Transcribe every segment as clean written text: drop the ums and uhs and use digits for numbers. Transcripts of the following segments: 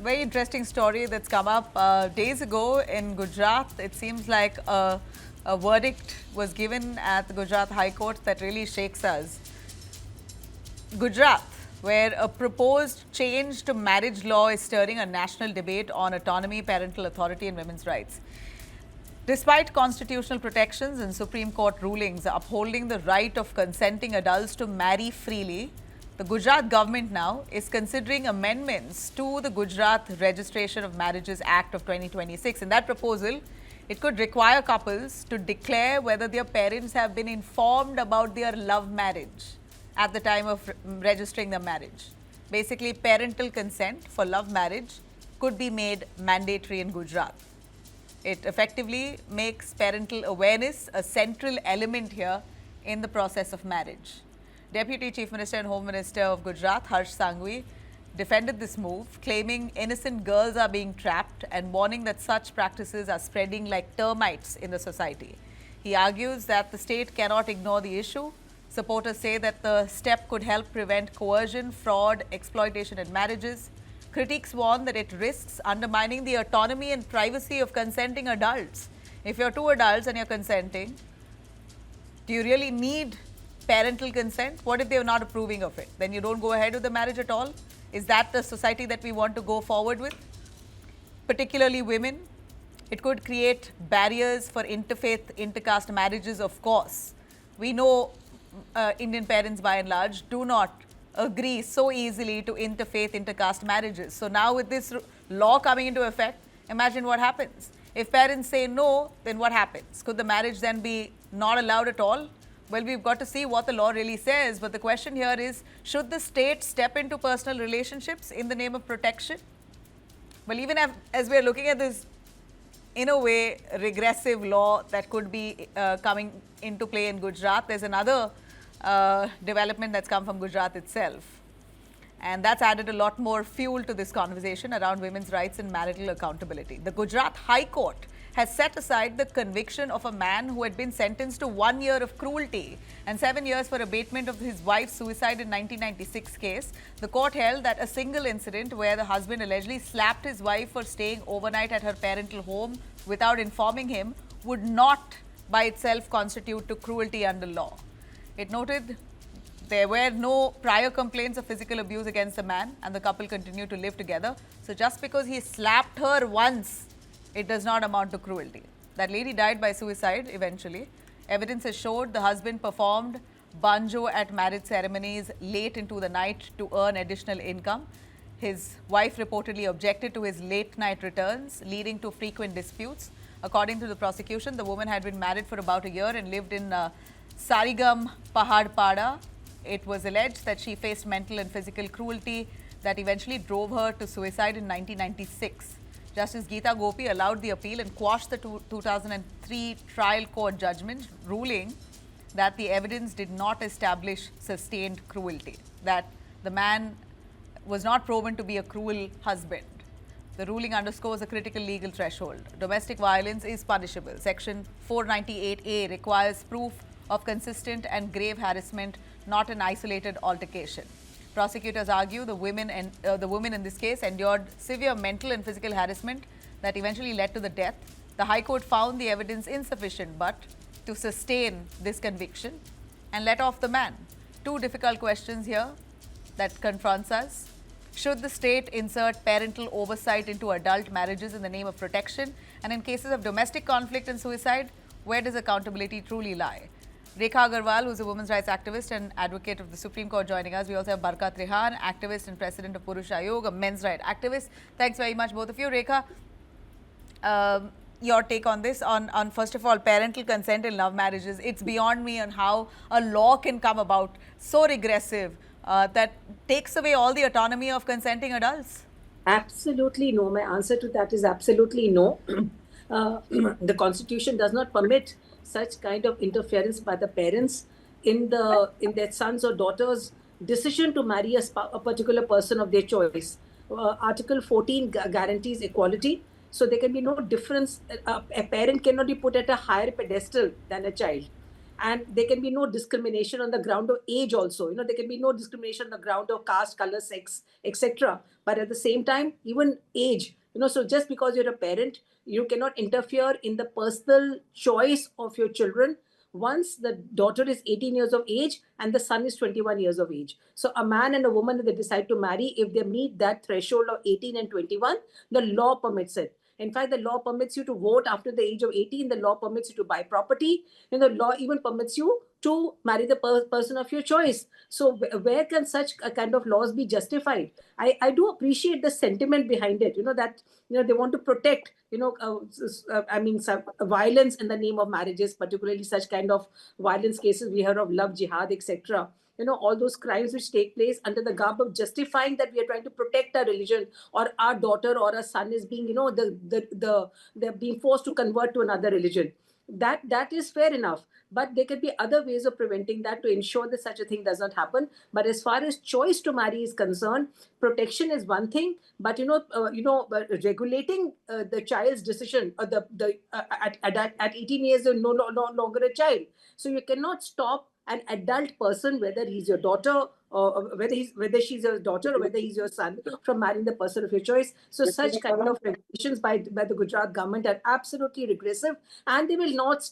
Very interesting story that's come up days ago in Gujarat. It seems like a verdict was given at the Gujarat High Court that really shakes us. Gujarat, where a proposed change to marriage law is stirring a national debate on autonomy, parental authority, and women's rights. Despite constitutional protections and Supreme Court rulings upholding the right of consenting adults to marry freely, the Gujarat government now is considering amendments to the Gujarat Registration of Marriages Act of 2026. In that proposal, it could require couples to declare whether their parents have been informed about their love marriage at the time of registering their marriage. Basically, parental consent for love marriage could be made mandatory in Gujarat. It effectively makes parental awareness a central element here in the process of marriage. Deputy Chief Minister and Home Minister of Gujarat, Harsh Sanghvi, defended this move, claiming innocent girls are being trapped and warning that such practices are spreading like termites in the society. He argues that the state cannot ignore the issue. Supporters say that the step could help prevent coercion, fraud, exploitation in marriages. Critics warn that it risks undermining the autonomy and privacy of consenting adults. If you're two adults and you're consenting, do you really need parental consent? What if they're not approving of it? Then you don't go ahead with the marriage at all? Is that the society that we want to go forward with? Particularly women. It could create barriers for interfaith, intercaste marriages, of course. We know Indian parents by and large do not agree so easily to interfaith, intercaste marriages. So now with this law coming into effect, imagine what happens. If parents say no, then what happens? Could the marriage then be not allowed at all? Well, we've got to see what the law really says. But the question here is, should the state step into personal relationships in the name of protection? Well, even as we're looking at this, in a way, regressive law that could be coming into play in Gujarat, there's another development that's come from Gujarat itself. And that's added a lot more fuel to this conversation around women's rights and marital accountability. The Gujarat High Court has set aside the conviction of a man who had been sentenced to 1 year of cruelty and 7 years for abatement of his wife's suicide in 1996 case. The court held that a single incident where the husband allegedly slapped his wife for staying overnight at her parental home without informing him would not by itself constitute to cruelty under law. It noted there were no prior complaints of physical abuse against the man and the couple continued to live together. So just because he slapped her once, it does not amount to cruelty. That lady died by suicide eventually. Evidence has showed the husband performed banjo at marriage ceremonies late into the night to earn additional income. His wife reportedly objected to his late night returns, leading to frequent disputes. According to the prosecution, the woman had been married for about a year and lived in Sarigam, Pahadpada. It was alleged that she faced mental and physical cruelty that eventually drove her to suicide in 1996. Justice Geeta Gopi allowed the appeal and quashed the 2003 trial court judgment, ruling that the evidence did not establish sustained cruelty, that the man was not proven to be a cruel husband. The ruling underscores a critical legal threshold. Domestic violence is punishable. Section 498A requires proof of consistent and grave harassment, not an isolated altercation. Prosecutors argue the woman in this case endured severe mental and physical harassment that eventually led to the death. The High Court found the evidence insufficient but to sustain this conviction and let off the man. Two difficult questions here that confronts us. Should the state insert parental oversight into adult marriages in the name of protection? And in cases of domestic conflict and suicide, where does accountability truly lie? Rekha Agarwal, who's a women's rights activist and advocate of the Supreme Court, joining us. We also have Barkat Rehan, activist and president of Purush Ayog, a men's rights activist. Thanks very much, both of you. Rekha, your take on this, on first of all, parental consent in love marriages. It's beyond me on how a law can come about so regressive that takes away all the autonomy of consenting adults. Absolutely no. My answer to that is absolutely no. The Constitution does not permit such kind of interference by the parents in their sons or daughters' decision to marry a particular person of their choice. Article 14 guarantees equality, so there can be no difference. A parent cannot be put at a higher pedestal than a child. and there can be no discrimination on the ground of age also. There can be no discrimination on the ground of caste, color, sex, etc. But at the same time, even age, so just because you're a parent, you cannot interfere in the personal choice of your children once the daughter is 18 years of age and the son is 21 years of age. So a man and a woman, if they decide to marry, if they meet that threshold of 18 and 21, the law permits it. In fact, the law permits you to vote after the age of 18. The law permits you to buy property. And the law even permits you to marry the person of your choice. So where can such a kind of laws be justified? I do appreciate the sentiment behind it, that they want to protect, some violence in the name of marriages, particularly such kind of violence cases we heard of, love jihad, etc. All those crimes which take place under the garb of justifying that we are trying to protect our religion, or our daughter or our son is being, they're being forced to convert to another religion. That is fair enough, but there can be other ways of preventing that to ensure that such a thing does not happen. But as far as choice to marry is concerned, protection is one thing, but regulating the child's decision, or at 18 years you're no longer a child, so you cannot stop an adult person, whether he's your daughter or whether she's your daughter or whether he's your son, from marrying the person of your choice. So such kind of regulations by the Gujarat government are absolutely regressive, and they will not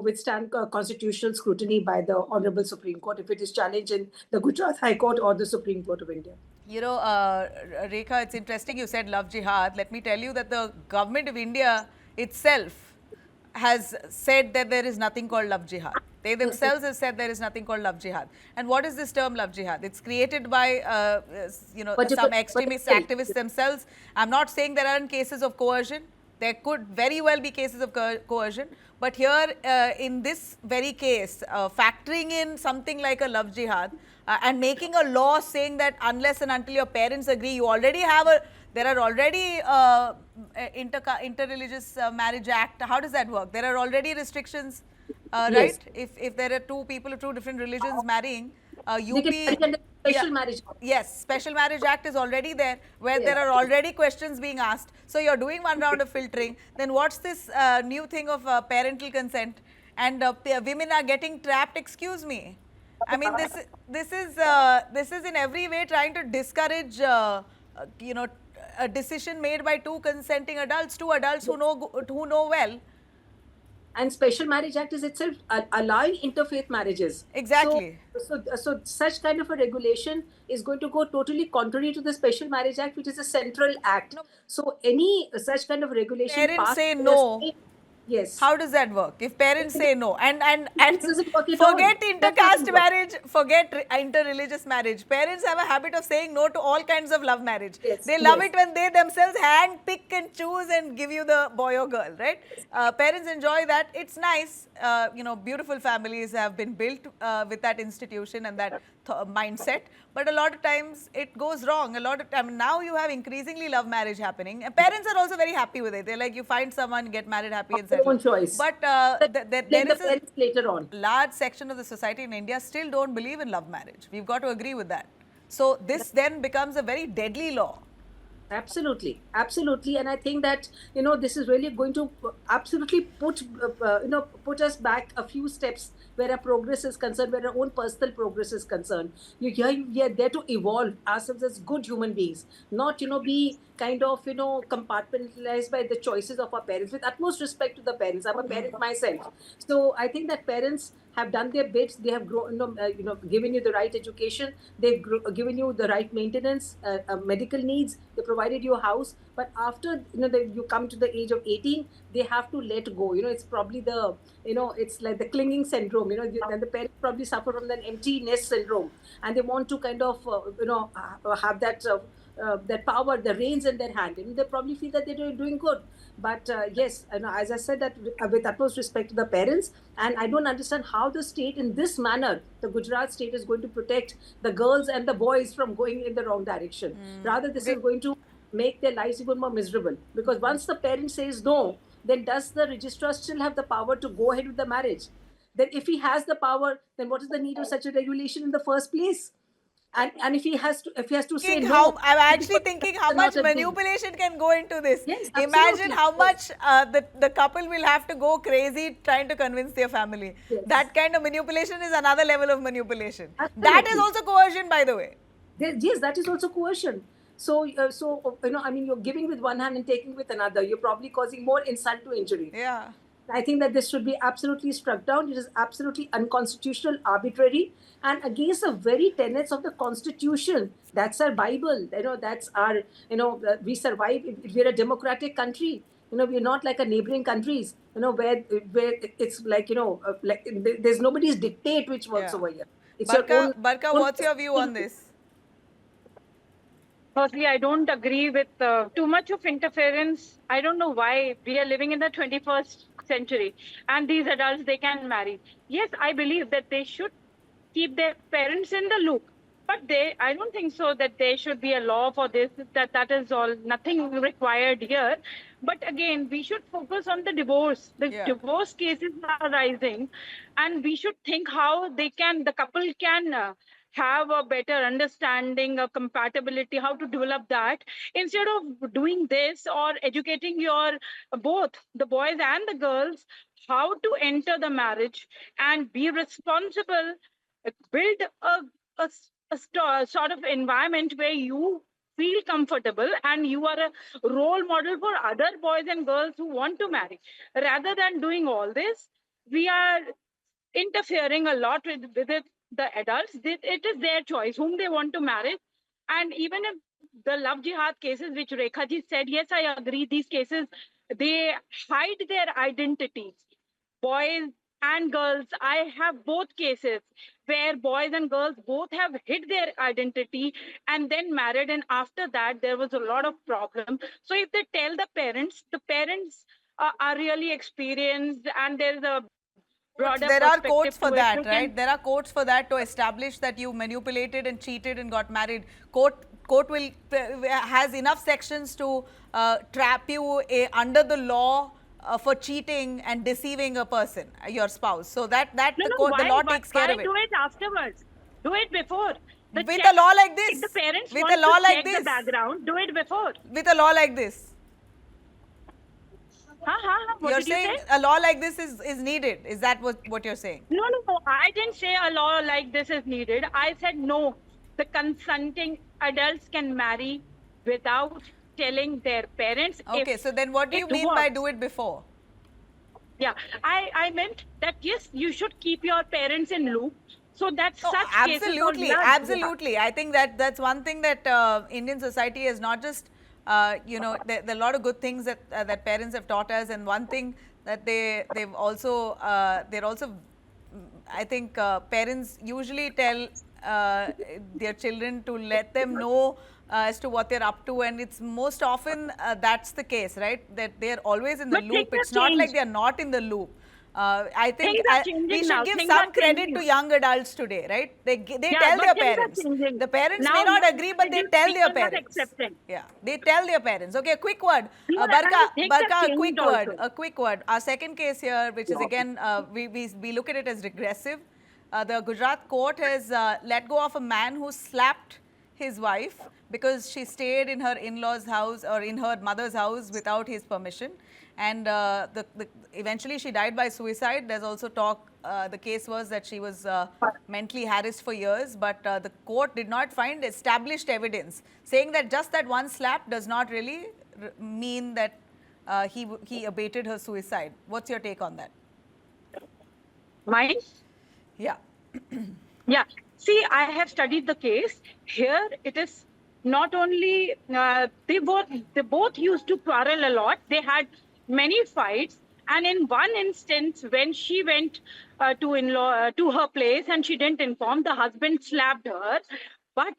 withstand constitutional scrutiny by the Honorable Supreme Court if it is challenged in the Gujarat High Court or the Supreme Court of India. Rekha, it's interesting you said love jihad. Let me tell you that the government of India itself has said that there is nothing called love jihad. They themselves have said there is nothing called love jihad. And what is this term love jihad? It's created by, some extremist activists themselves. I'm not saying there aren't cases of coercion. There could very well be cases of coercion. But here, in this very case, factoring in something like a love jihad and making a law saying that unless and until your parents agree, you already have there are already inter-religious marriage act. How does that work? There are already restrictions, Yes. right? If there are two people of two different religions marrying, They can marry under Special Marriage Act. Yes, Special Marriage Act is already there, where Yes. there are already questions being asked. So you're doing one round of filtering. Then what's this new thing of parental consent? And women are getting trapped. Excuse me. I mean, this is in every way trying to discourage, a decision made by two consenting adults, two adults who know well. And Special Marriage Act is itself allowing interfaith marriages. Exactly. So such kind of a regulation is going to go totally contrary to the Special Marriage Act, which is a central act. No. So any such kind of regulation Parents passed say in a no. state- Yes. How does that work? If parents say no, and It doesn't work at all. forget That intercaste doesn't work. marriage, forget interreligious marriage. Parents have a habit of saying no to all kinds of love marriage. Yes, They love yes. it when they themselves hand pick and choose and give you the boy or girl, right? Parents enjoy that. It's nice. Beautiful families have been built with that institution and that mindset. But a lot of times it goes wrong. A lot of time now you have increasingly love marriage happening. And parents are also very happy with it. They're like, you find someone, get married, happy and Of their settle. own choice. But Blame there the is a parents later on. large section of the society in India still don't believe in love marriage. We've got to agree with that. So this then becomes a very deadly law. Absolutely, and I think that this is really going to absolutely put us back a few steps where our progress is concerned, where our own personal progress is concerned. We are there to evolve ourselves as good human beings, not be kind of compartmentalized by the choices of our parents. With utmost respect to the parents, I'm a parent myself, so I think that parents have done their bits. They have given you the right education. They've given you the right maintenance, medical needs. They provided you a house. But after you come to the age of 18, they have to let go. It's probably it's like the clinging syndrome. And the parents probably suffer from the empty nest syndrome, and they want to kind of have that. That power, the reins in their hand, and they probably feel that they're doing good. But yes, as I said, that with utmost respect to the parents, and I don't understand how the state, in this manner, the Gujarat state is going to protect the girls and the boys from going in the wrong direction. Rather, this is going to make their lives even more miserable. Because once the parent says no, then does the registrar still have the power to go ahead with the marriage? Then if he has the power, then what is the need of such a regulation in the first place? And if he has to say Thinking no, how I'm actually thinking how it's much not a thing. manipulation can go into this. Yes, Imagine absolutely. how much the couple will have to go crazy trying to convince their family. Yes, That kind of manipulation is another level of manipulation. That is absolutely. also coercion, by the way. Yes, that is also coercion. So I mean, you're giving with one hand and taking with another. You're probably causing more insult to injury. Yeah. I think that this should be absolutely struck down. It is absolutely unconstitutional, arbitrary, and against the very tenets of the Constitution. That's our Bible. That's our. We survive. If we're a democratic country. We're not like a neighboring countries. Where it's like like there's nobody's dictate which works Yeah. over here. It's your own. Barka, own what's your view on this? Firstly, I don't agree with too much of interference. I don't know why we are living in the 21st century and these adults, they can marry. Yes, I believe that they should keep their parents in the loop. But I don't think so that there should be a law for this, that is all, nothing required here. But again, we should focus on the divorce. The Yeah. divorce cases are rising, and we should think how the couple can have a better understanding, a compatibility, how to develop that instead of doing this or educating both the boys and the girls how to enter the marriage and be responsible, build a sort of environment where you feel comfortable and you are a role model for other boys and girls who want to marry. Rather than doing all this, we are interfering a lot with the adults. It is their choice whom they want to marry. And even if the love jihad cases, which Rekha ji said, yes, I agree, these cases, they hide their identities. Boys and girls, I have both cases where boys and girls both have hid their identity and then married. And after that, there was a lot of problem. So if they tell the parents are really experienced and there's a broader There are perspective courts for to it. that, You right? can, There are courts for that to establish that you manipulated and cheated and got married. Court will has enough sections to trap you under the law for cheating and deceiving a person, your spouse. So that no, the no, court, the law why takes care of it. do it afterwards? Do it before. With a law like If this, the parents with want a law to like check the this, background, do it before. with a law like this, What you're did you saying say? a law like this is needed. Is that what you're saying? No, I didn't say a law like this is needed. I said no. The consenting adults can marry without telling their parents. Okay, so then what do you mean by do it before? Yeah, I meant that yes, you should keep your parents in loop. So that No, such absolutely, cases absolutely. I think that's one thing that Indian society is not just, there are a lot of good things that parents have taught us, and one thing that they've also they're also, I think parents usually tell their children to let them know as to what they're up to, and it's most often that's the case, right? That they're always in the But loop. things It's have not like changed. they're not in the loop. I think Things are we changing should now. give Things some are credit changing. to young adults today, right? They Yeah, tell but their things are parents. changing. The parents Now may not young agree, but they tell people their are parents. accepting. Yeah, they tell their parents. Okay, a quick word. No, and things have Barka, a quick changed word. also. A quick word. Our second case here, which is again, we look at it as regressive. The Gujarat court has let go of a man who slapped his wife because she stayed in her in-laws' house or in her mother's house without his permission, and eventually she died by suicide. There's also talk. The case was that she was mentally harassed for years, but the court did not find established evidence saying that just that one slap does not really mean that he abated her suicide. What's your take on that? Mine? Yeah. Yeah. See, I have studied the case. Here it is not only they both used to quarrel a lot. They had many fights. And in one instance, when she went to her place and she didn't inform, the husband slapped her. But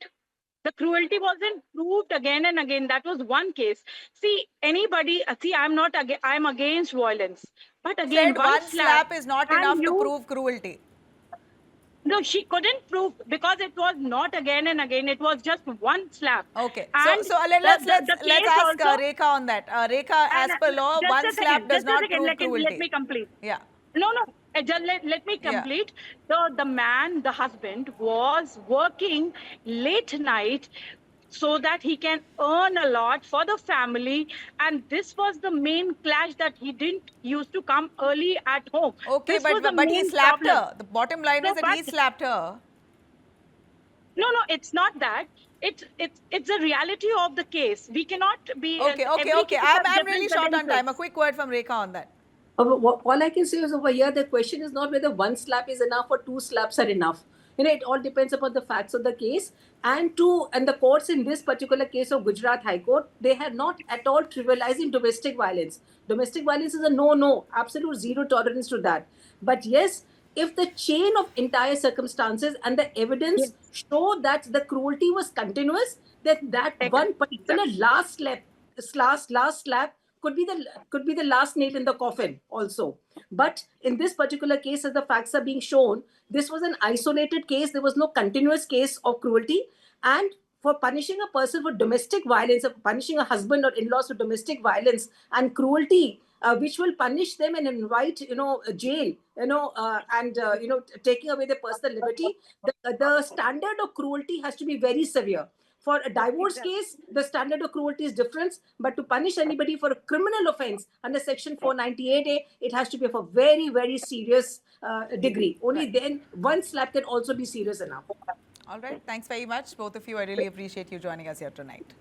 the cruelty wasn't proved again and again. That was one case. See, I'm against violence. But again, Said one slap is not enough to prove cruelty. No, she couldn't prove because it was not again and again. It was just one slap. Okay. And So let's the case ask also, Rekha on that. Rekha, as per law, just one a slap second, does not prove let cruelty. me complete. Yeah. No, let me Yeah. complete. The man, the husband, was working late night so that he can earn a lot for the family. And this was the main clash, that he didn't used to come early at home. Okay, This was the but he main slapped problem. her. The bottom line is So, that he but slapped her. no, it's not that. It's a reality of the case. We cannot be every Okay. case has I'm really different short on time. A credentials. quick word from Rekha on that. All I can say is over here, the question is not whether one slap is enough or two slaps are enough. It all depends upon the facts of the case. And the courts in this particular case of Gujarat High Court, they have not at all trivializing domestic violence. Domestic violence is a no, absolute zero tolerance to that. But yes, if the chain of entire circumstances and the Yes, evidence show that the cruelty was continuous, then that one particular exactly. last slap could be the last nail in the coffin also. But in this particular case, as the facts are being shown, this was an isolated case. There was no continuous case of cruelty. And for punishing a person for domestic violence, or punishing a husband or in-laws for domestic violence and cruelty, which will punish them and invite, jail, and taking away their personal liberty, the standard of cruelty has to be very severe. For a divorce Exactly. case, the standard of cruelty is different, but to punish anybody for a criminal offense under Section 498A, it has to be of a very, very serious degree. Only Right. then one slap can also be serious enough. All right. Thanks very much, both of you. I really appreciate you joining us here tonight.